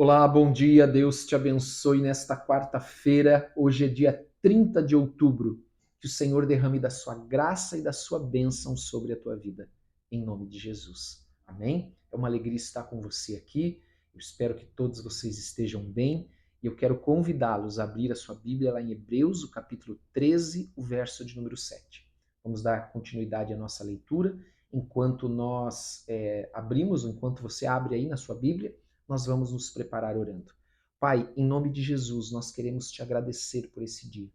Olá, bom dia, Deus te abençoe nesta quarta-feira. Hoje é dia 30 de outubro. Que o Senhor derrame da sua graça e da sua bênção sobre a tua vida, em nome de Jesus. Amém? É uma alegria estar com você aqui. Eu espero que todos vocês estejam bem e eu quero convidá-los a abrir a sua Bíblia lá em Hebreus, o capítulo 13, o verso de número 7. Vamos dar continuidade à nossa leitura enquanto nós abrimos, enquanto você abre aí na sua Bíblia. Nós vamos nos preparar orando. Pai, em nome de Jesus, nós queremos te agradecer por esse dia.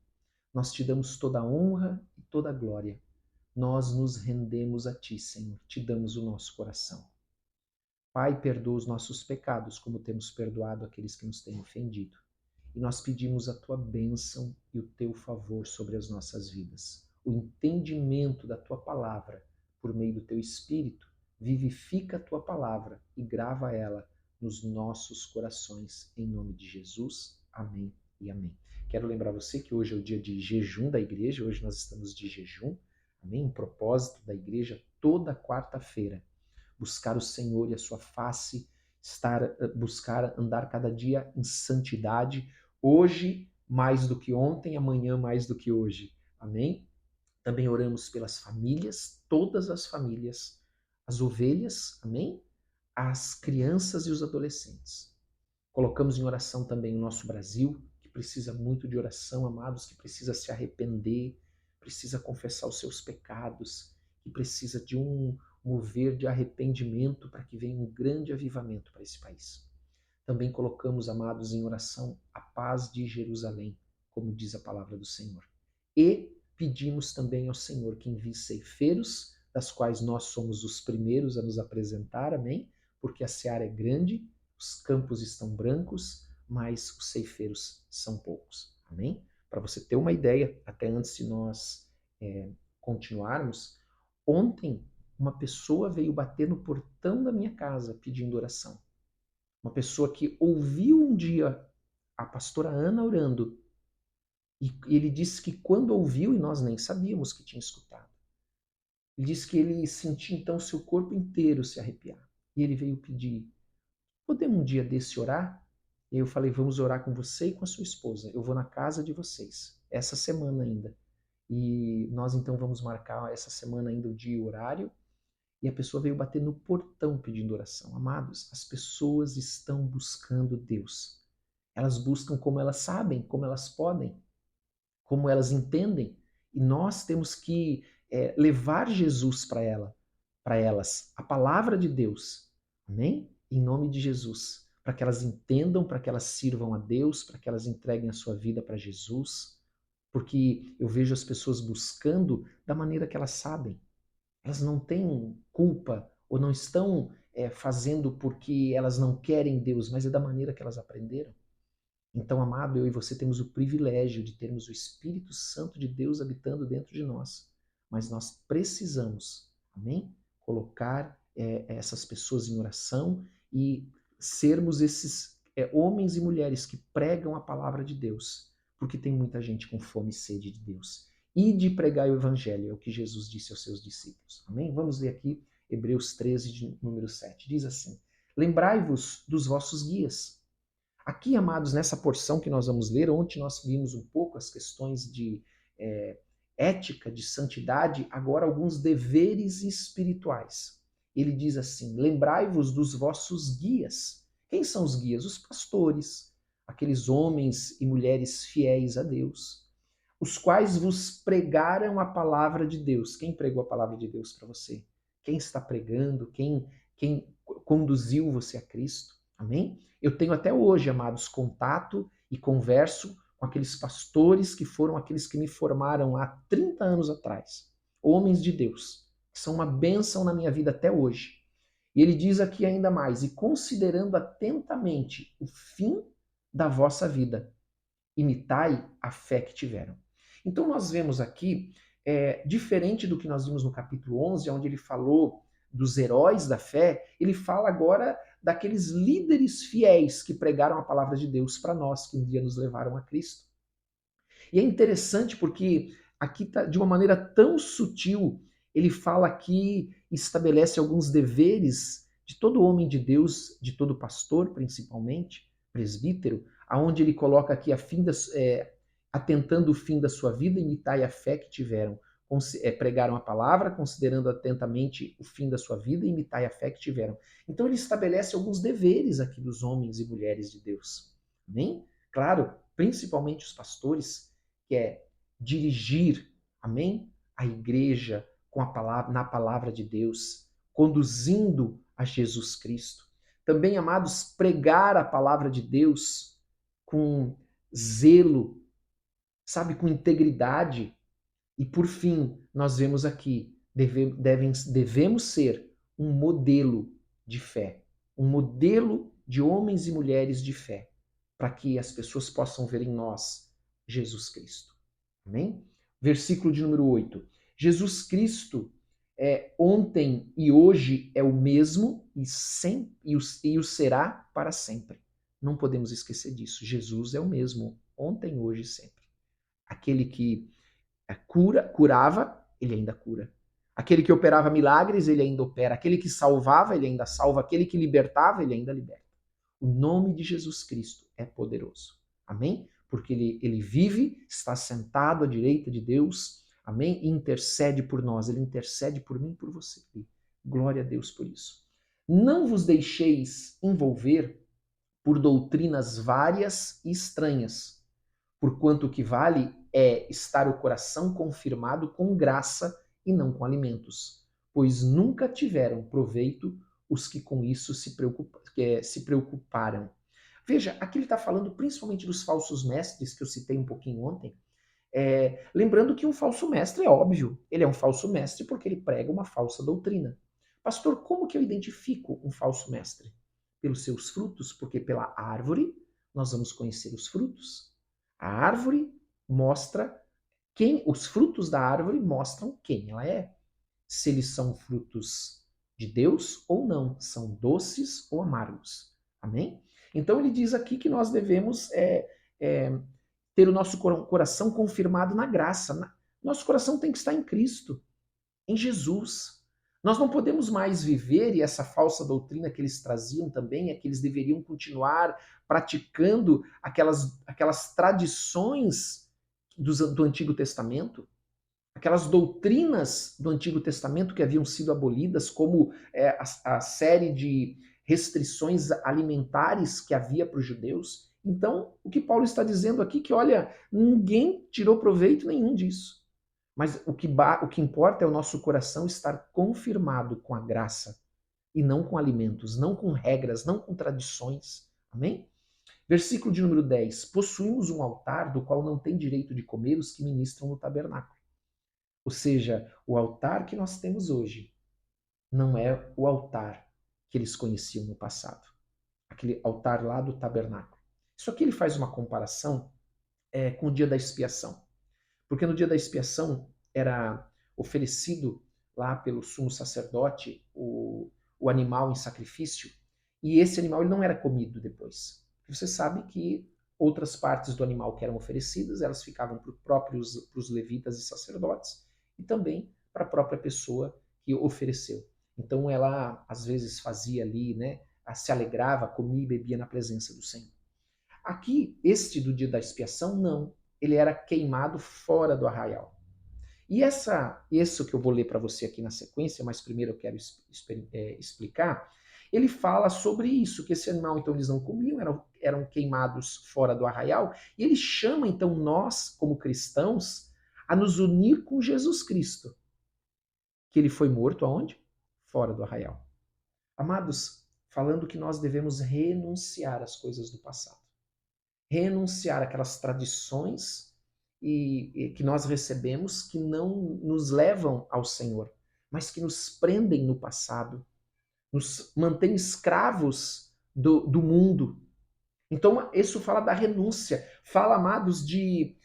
Nós te damos toda a honra e toda a glória. Nós nos rendemos a ti, Senhor. Te damos o nosso coração. Pai, perdoa os nossos pecados, como temos perdoado aqueles que nos têm ofendido. E nós pedimos a tua bênção e o teu favor sobre as nossas vidas. O entendimento da tua palavra, por meio do teu Espírito, vivifica a tua palavra e grava ela nos nossos corações, em nome de Jesus. Amém e amém. Quero lembrar você que hoje é o dia de jejum da igreja, hoje nós estamos de jejum, amém? Um propósito da igreja toda quarta-feira, buscar o Senhor e a sua face, buscar andar cada dia em santidade, hoje mais do que ontem, amanhã mais do que hoje, amém? Também oramos pelas famílias, todas as famílias, as ovelhas, amém? As crianças e os adolescentes. Colocamos em oração também o nosso Brasil, que precisa muito de oração, amados, que precisa se arrepender, precisa confessar os seus pecados, que precisa de um mover de arrependimento para que venha um grande avivamento para esse país. Também colocamos, amados, em oração a paz de Jerusalém, como diz a palavra do Senhor. E pedimos também ao Senhor que envie ceifeiros, das quais nós somos os primeiros a nos apresentar, amém? Porque a seara é grande, os campos estão brancos, mas os ceifeiros são poucos, amém? Para você ter uma ideia, até antes de nós continuarmos, ontem uma pessoa veio bater no portão da minha casa pedindo oração. Uma pessoa que ouviu um dia a pastora Ana orando, e ele disse que quando ouviu, e nós nem sabíamos que tinha escutado, ele disse que ele sentia então seu corpo inteiro se arrepiar. E ele veio pedir, podemos um dia desse orar? E eu falei, vamos orar com você e com a sua esposa. Eu vou na casa de vocês, essa semana ainda. E nós então vamos marcar essa semana ainda o dia e o horário. E a pessoa veio bater no portão pedindo oração. Amados, as pessoas estão buscando Deus. Elas buscam como elas sabem, como elas podem, como elas entendem. E nós temos que levar Jesus para elas, a palavra de Deus. Amém? Em nome de Jesus. Para que elas entendam, para que elas sirvam a Deus, para que elas entreguem a sua vida para Jesus. Porque eu vejo as pessoas buscando da maneira que elas sabem. Elas não têm culpa ou não estão fazendo porque elas não querem Deus, mas é da maneira que elas aprenderam. Então, amado, eu e você temos o privilégio de termos o Espírito Santo de Deus habitando dentro de nós. Mas nós precisamos, amém? Colocar essas pessoas em oração e sermos esses homens e mulheres que pregam a palavra de Deus. Porque tem muita gente com fome e sede de Deus. E de pregar o evangelho, é o que Jesus disse aos seus discípulos. Amém? Vamos ler aqui Hebreus 13, de número 7. Diz assim: lembrai-vos dos vossos guias. Aqui, amados, nessa porção que nós vamos ler, ontem nós vimos um pouco as questões de ética, de santidade, agora alguns deveres espirituais. Ele diz assim: lembrai-vos dos vossos guias. Quem são os guias? Os pastores, aqueles homens e mulheres fiéis a Deus, os quais vos pregaram a palavra de Deus. Quem pregou a palavra de Deus para você? Quem está pregando? Quem conduziu você a Cristo? Amém? Eu tenho até hoje, amados, contato e converso com aqueles pastores que foram aqueles que me formaram há 30 anos atrás. Homens de Deus, que são uma bênção na minha vida até hoje. E ele diz aqui ainda mais: e considerando atentamente o fim da vossa vida, imitai a fé que tiveram. Então nós vemos aqui, diferente do que nós vimos no capítulo 11, onde ele falou dos heróis da fé, ele fala agora daqueles líderes fiéis que pregaram a palavra de Deus para nós, que um dia nos levaram a Cristo. E é interessante porque aqui tá, de uma maneira tão sutil, ele fala aqui, estabelece alguns deveres de todo homem de Deus, de todo pastor principalmente, presbítero, aonde ele coloca aqui atentando o fim da sua vida, imitai a fé que tiveram. Pregaram a palavra, considerando atentamente o fim da sua vida, imitai a fé que tiveram. Então ele estabelece alguns deveres aqui dos homens e mulheres de Deus. Amém? Claro, principalmente os pastores, que é dirigir, amém? A igreja com a palavra, na palavra de Deus, conduzindo a Jesus Cristo. Também, amados, pregar a palavra de Deus com zelo, sabe, com integridade. E por fim, nós vemos aqui, devemos ser um modelo de fé, um modelo de homens e mulheres de fé, para que as pessoas possam ver em nós Jesus Cristo. Amém? Versículo de número 8. Jesus Cristo ontem e hoje é o mesmo e o será para sempre. Não podemos esquecer disso. Jesus é o mesmo ontem, hoje e sempre. Aquele que curava, ele ainda cura. Aquele que operava milagres, ele ainda opera. Aquele que salvava, ele ainda salva. Aquele que libertava, ele ainda liberta. O nome de Jesus Cristo é poderoso. Amém? Porque ele vive, está sentado à direita de Deus. Amém? E intercede por nós. Ele intercede por mim e por você. Glória a Deus por isso. Não vos deixeis envolver por doutrinas várias e estranhas, porquanto o que vale é estar o coração confirmado com graça e não com alimentos, pois nunca tiveram proveito os que com isso se preocuparam. Veja, aqui ele está falando principalmente dos falsos mestres, que eu citei um pouquinho ontem. Lembrando que um falso mestre é óbvio, ele é um falso mestre porque ele prega uma falsa doutrina. Pastor, como que eu identifico um falso mestre? Pelos seus frutos, porque pela árvore nós vamos conhecer os frutos. A árvore mostra os frutos da árvore mostram quem ela é. Se eles são frutos de Deus ou não, são doces ou amargos. Amém? Então ele diz aqui que nós devemos ter o nosso coração confirmado na graça. Nosso coração tem que estar em Cristo, em Jesus. Nós não podemos mais viver, e essa falsa doutrina que eles traziam também é que eles deveriam continuar praticando aquelas tradições do Antigo Testamento, aquelas doutrinas do Antigo Testamento que haviam sido abolidas, como a série de restrições alimentares que havia para os judeus. Então, o que Paulo está dizendo aqui é que, olha, ninguém tirou proveito nenhum disso. Mas o que importa é o nosso coração estar confirmado com a graça e não com alimentos, não com regras, não com tradições. Amém? Versículo de número 10. Possuímos um altar do qual não tem direito de comer os que ministram no tabernáculo. Ou seja, o altar que nós temos hoje não é o altar que eles conheciam no passado. Aquele altar lá do tabernáculo. Isso aqui ele faz uma comparação com o dia da expiação. Porque no dia da expiação era oferecido lá pelo sumo sacerdote o animal em sacrifício, e esse animal ele não era comido depois. Você sabe que outras partes do animal que eram oferecidas, elas ficavam para os levitas e sacerdotes, e também para a própria pessoa que ofereceu. Então ela às vezes fazia ali, né, se alegrava, comia e bebia na presença do Senhor. Aqui, este do dia da expiação, não. Ele era queimado fora do arraial. E isso que eu vou ler para você aqui na sequência, mas primeiro eu quero explicar, ele fala sobre isso, que esse animal, então, eles não comiam, eram queimados fora do arraial, e ele chama, então, nós, como cristãos, a nos unir com Jesus Cristo, que ele foi morto aonde? Fora do arraial. Amados, falando que nós devemos renunciar às coisas do passado. Renunciar àquelas tradições que nós recebemos que não nos levam ao Senhor, mas que nos prendem no passado, nos mantêm escravos do mundo. Então, isso fala da renúncia, fala, amados, de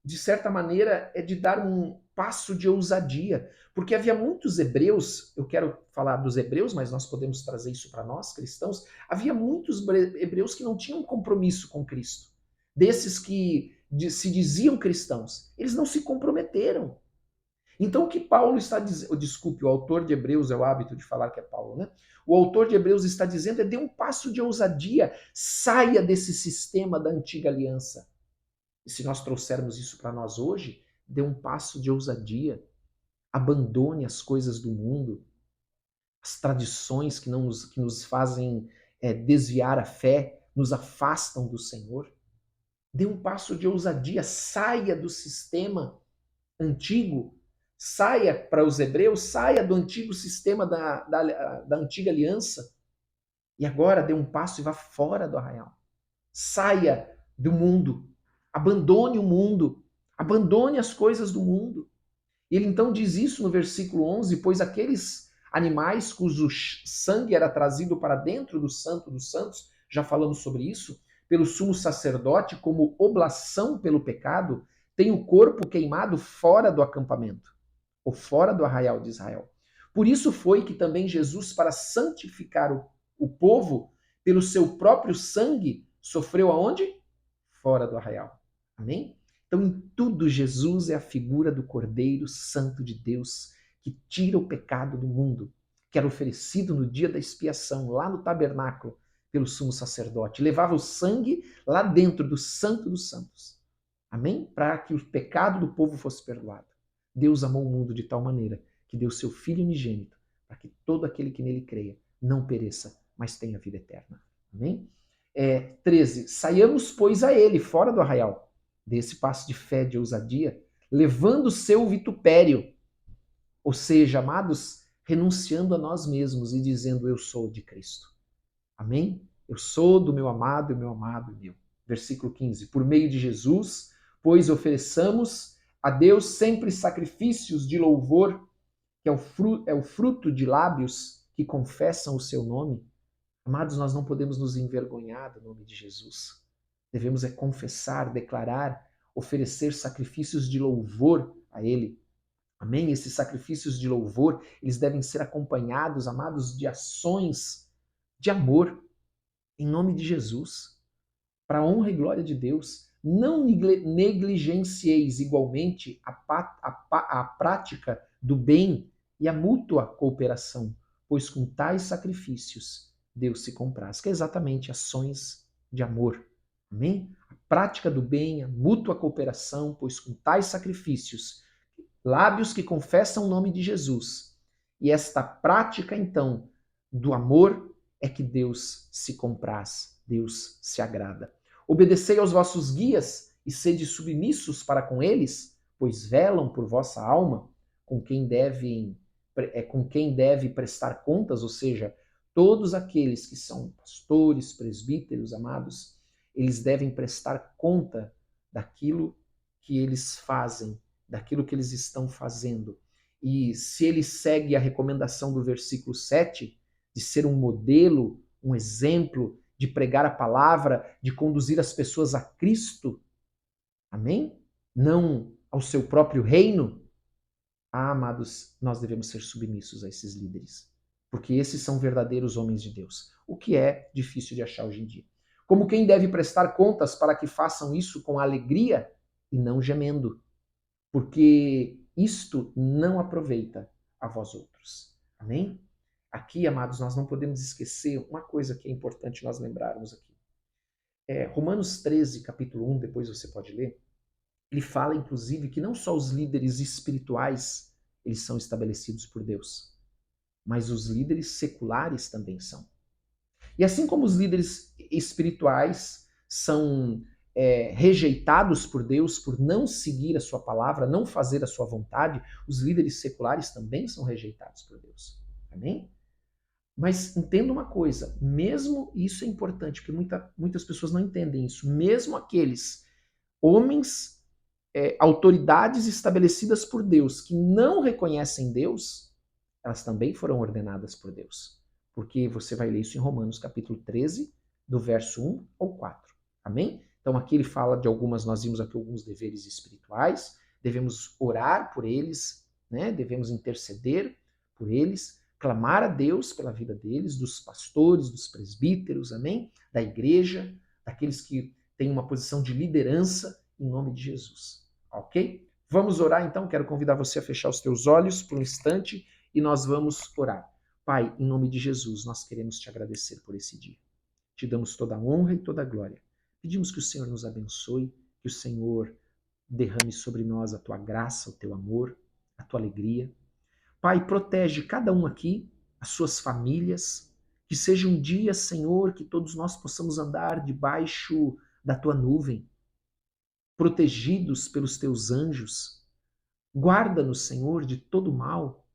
certa maneira, de dar um passo de ousadia, porque havia muitos hebreus, eu quero falar dos hebreus, mas nós podemos trazer isso para nós, cristãos, havia muitos hebreus que não tinham compromisso com Cristo, desses que se diziam cristãos, eles não se comprometeram. Então o que Paulo está dizendo, desculpe, o autor de Hebreus, é o hábito de falar que é Paulo, né? O autor de Hebreus está dizendo dê um passo de ousadia, saia desse sistema da antiga aliança. E se nós trouxermos isso para nós hoje, dê um passo de ousadia, abandone as coisas do mundo, as tradições que nos fazem desviar a fé, nos afastam do Senhor. Dê um passo de ousadia, saia do sistema antigo, saia para os hebreus, saia do antigo sistema da antiga aliança e agora dê um passo e vá fora do arraial. Saia do mundo, abandone o mundo, abandone as coisas do mundo. Ele então diz isso no versículo 11, pois aqueles animais cujo sangue era trazido para dentro do Santo dos Santos, já falamos sobre isso, pelo sumo sacerdote como oblação pelo pecado, tem o corpo queimado fora do acampamento, ou fora do arraial de Israel. Por isso foi que também Jesus, para santificar o povo, pelo seu próprio sangue, sofreu aonde? Fora do arraial. Amém? Então, em tudo, Jesus é a figura do Cordeiro Santo de Deus, que tira o pecado do mundo, que era oferecido no dia da expiação, lá no tabernáculo, pelo sumo sacerdote. Levava o sangue lá dentro do Santo dos Santos. Amém? Para que o pecado do povo fosse perdoado. Deus amou o mundo de tal maneira que deu seu Filho unigênito, para que todo aquele que nele creia não pereça, mas tenha vida eterna. Amém? 13. Saiamos, pois, a ele, fora do arraial, desse passo de fé, de ousadia, levando o seu vitupério. Ou seja, amados, renunciando a nós mesmos e dizendo, eu sou de Cristo. Amém? Eu sou do meu amado e meu amado meu. Versículo 15. Por meio de Jesus, pois ofereçamos a Deus sempre sacrifícios de louvor, que é o fruto de lábios que confessam o seu nome. Amados, nós não podemos nos envergonhar do nome de Jesus. Devemos confessar, declarar, oferecer sacrifícios de louvor a Ele. Amém? Esses sacrifícios de louvor, eles devem ser acompanhados, amados, de ações de amor, em nome de Jesus, para a honra e glória de Deus. Não negligencieis igualmente a prática do bem e a mútua cooperação, pois com tais sacrifícios Deus se compraz, que é exatamente ações de amor. Amém? A prática do bem, a mútua cooperação, pois com tais sacrifícios, lábios que confessam o nome de Jesus. E esta prática, então, do amor é que Deus se compraz, Deus se agrada. Obedecei aos vossos guias e sede submissos para com eles, pois velam por vossa alma, com quem deve prestar contas, ou seja, todos aqueles que são pastores, presbíteros, amados, eles devem prestar conta daquilo que eles fazem, daquilo que eles estão fazendo. E se ele segue a recomendação do versículo 7, de ser um modelo, um exemplo, de pregar a palavra, de conduzir as pessoas a Cristo, amém? Não ao seu próprio reino. Amados, nós devemos ser submissos a esses líderes, porque esses são verdadeiros homens de Deus, o que é difícil de achar hoje em dia. Como quem deve prestar contas para que façam isso com alegria e não gemendo, porque isto não aproveita a vós outros. Amém? Aqui, amados, nós não podemos esquecer uma coisa que é importante nós lembrarmos aqui. Romanos 13, capítulo 1, depois você pode ler, ele fala, inclusive, que não só os líderes espirituais eles são estabelecidos por Deus, mas os líderes seculares também são. E assim como os líderes espirituais são rejeitados por Deus por não seguir a sua palavra, não fazer a sua vontade, os líderes seculares também são rejeitados por Deus. Amém? Mas entenda uma coisa, mesmo isso é importante, porque muitas pessoas não entendem isso, mesmo aqueles homens, autoridades estabelecidas por Deus que não reconhecem Deus, elas também foram ordenadas por Deus. Porque você vai ler isso em Romanos capítulo 13, do verso 1 ao 4. Amém? Então aqui ele fala de nós vimos aqui alguns deveres espirituais, devemos orar por eles, né? Devemos interceder por eles, clamar a Deus pela vida deles, dos pastores, dos presbíteros, amém? Da igreja, daqueles que têm uma posição de liderança, em nome de Jesus. Ok? Vamos orar então? Quero convidar você a fechar os teus olhos por um instante e nós vamos orar. Pai, em nome de Jesus, nós queremos te agradecer por esse dia. Te damos toda a honra e toda a glória. Pedimos que o Senhor nos abençoe, que o Senhor derrame sobre nós a tua graça, o teu amor, a tua alegria. Pai, protege cada um aqui, as suas famílias, que seja um dia, Senhor, que todos nós possamos andar debaixo da tua nuvem, protegidos pelos teus anjos. Guarda-nos, Senhor, de todo mal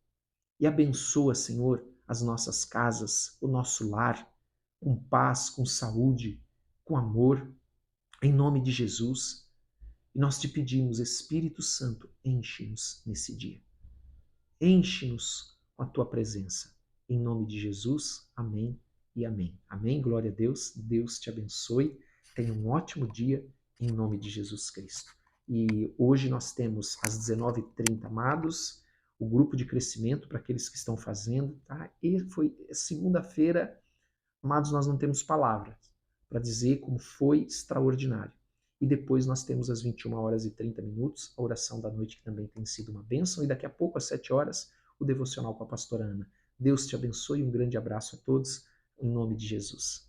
e abençoa, Senhor, as nossas casas, o nosso lar, com paz, com saúde, com amor, em nome de Jesus. E nós te pedimos, Espírito Santo, enche-nos nesse dia. Enche-nos com a tua presença. Em nome de Jesus, amém e amém. Amém, glória a Deus. Deus te abençoe. Tenha um ótimo dia em nome de Jesus Cristo. E hoje nós temos às 19h30, amados, o grupo de crescimento para aqueles que estão fazendo, tá? E foi segunda-feira, amados, nós não temos palavras para dizer como foi extraordinário. E depois nós temos às 21h30 a oração da noite, que também tem sido uma bênção. E daqui a pouco, às 7h, o devocional com a pastora Ana. Deus te abençoe e um grande abraço a todos, em nome de Jesus.